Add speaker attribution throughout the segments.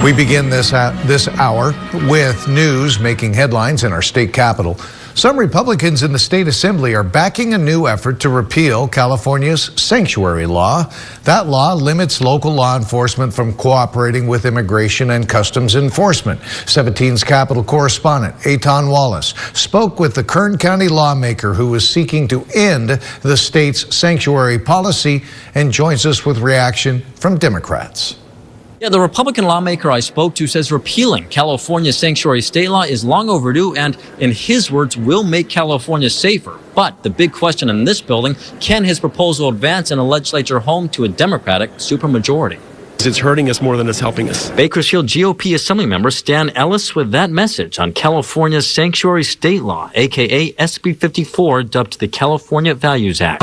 Speaker 1: We begin this hour with news making headlines in our state capital. Some Republicans in the state assembly are backing a new effort to repeal California's sanctuary law. That law limits local law enforcement from cooperating with immigration and customs enforcement. 17's Capitol correspondent Eitan Wallace spoke with the Kern County lawmaker who is seeking to end the state's sanctuary policy and joins us with reaction from Democrats.
Speaker 2: Yeah, the Republican lawmaker I spoke to says repealing California's sanctuary state law is long overdue and, in his words, will make California safer. But the big question in this building, can his proposal advance in a legislature home to a Democratic supermajority?
Speaker 3: It's hurting us more than it's helping us.
Speaker 2: Bakersfield GOP Assemblymember Stan Ellis with that message on California's sanctuary state law, a.k.a. SB 54, dubbed the California Values Act.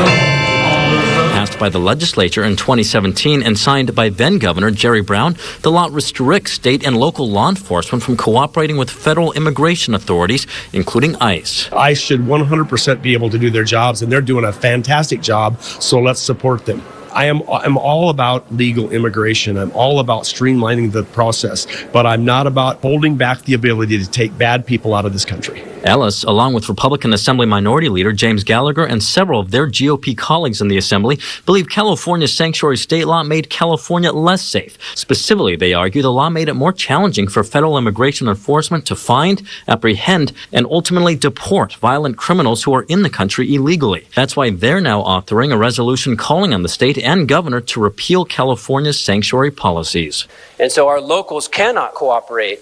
Speaker 2: Passed by the legislature in 2017 and signed by then-Governor Jerry Brown, the law restricts state and local law enforcement from cooperating with federal immigration authorities, including ICE.
Speaker 3: ICE should 100% be able to do their jobs, and they're doing a fantastic job, so let's support them. I'm all about legal immigration. I'm all about streamlining the process, but I'm not about holding back the ability to take bad people out of this country.
Speaker 2: Ellis, along with Republican Assembly Minority Leader James Gallagher and several of their GOP colleagues in the Assembly, believe California's sanctuary state law made California less safe. Specifically, they argue the law made it more challenging for federal immigration enforcement to find, apprehend, and ultimately deport violent criminals who are in the country illegally. That's why they're now authoring a resolution calling on the state and governor to repeal California's sanctuary policies.
Speaker 4: And so our locals cannot cooperate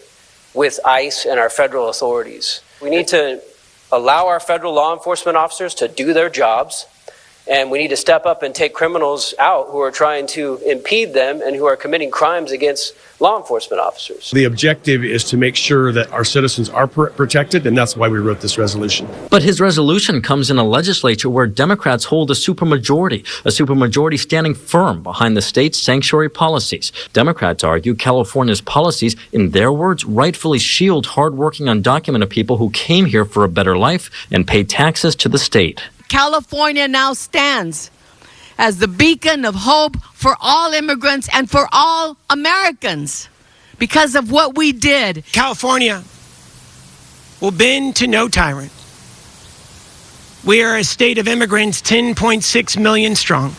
Speaker 4: with ICE and our federal authorities. We need to allow our federal law enforcement officers to do their jobs, and we need to step up and take criminals out who are trying to impede them and who are committing crimes against law enforcement officers.
Speaker 3: The objective is to make sure that our citizens are protected, and that's why we wrote this resolution.
Speaker 2: But his resolution comes in a legislature where Democrats hold a supermajority standing firm behind the state's sanctuary policies. Democrats argue California's policies, in their words, rightfully shield hardworking undocumented people who came here for a better life and pay taxes to the state.
Speaker 5: California now stands as the beacon of hope for all immigrants and for all Americans because of what we did.
Speaker 6: California will bend to no tyrant. We are a state of immigrants 10.6 million strong.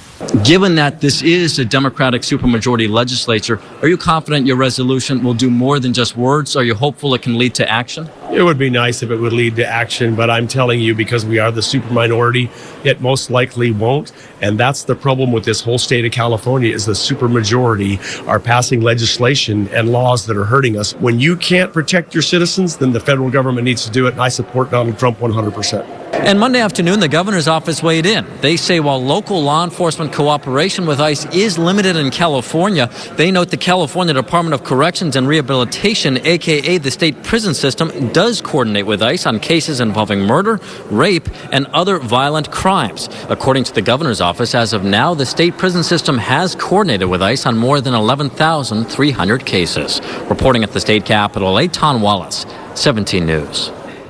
Speaker 2: Given that this is a Democratic supermajority legislature, are you confident your resolution will do more than just words? Are you hopeful it can lead to action?
Speaker 3: It would be nice if it would lead to action, but I'm telling you, because we are the superminority, it most likely won't. And that's the problem with this whole state of California, is the supermajority are passing legislation and laws that are hurting us. When you can't protect your citizens, then the federal government needs to do it, and I support Donald Trump 100%.
Speaker 2: And Monday afternoon, the governor's office weighed in. They say while local law enforcement cooperation with ICE is limited in California, they note the California Department of Corrections and Rehabilitation, a.k.a. the state prison system, does coordinate with ICE on cases involving murder, rape, and other violent crimes. According to the governor's office, as of now, the state prison system has coordinated with ICE on more than 11,300 cases. Reporting at the state capitol, Eitan Wallace, 17 News.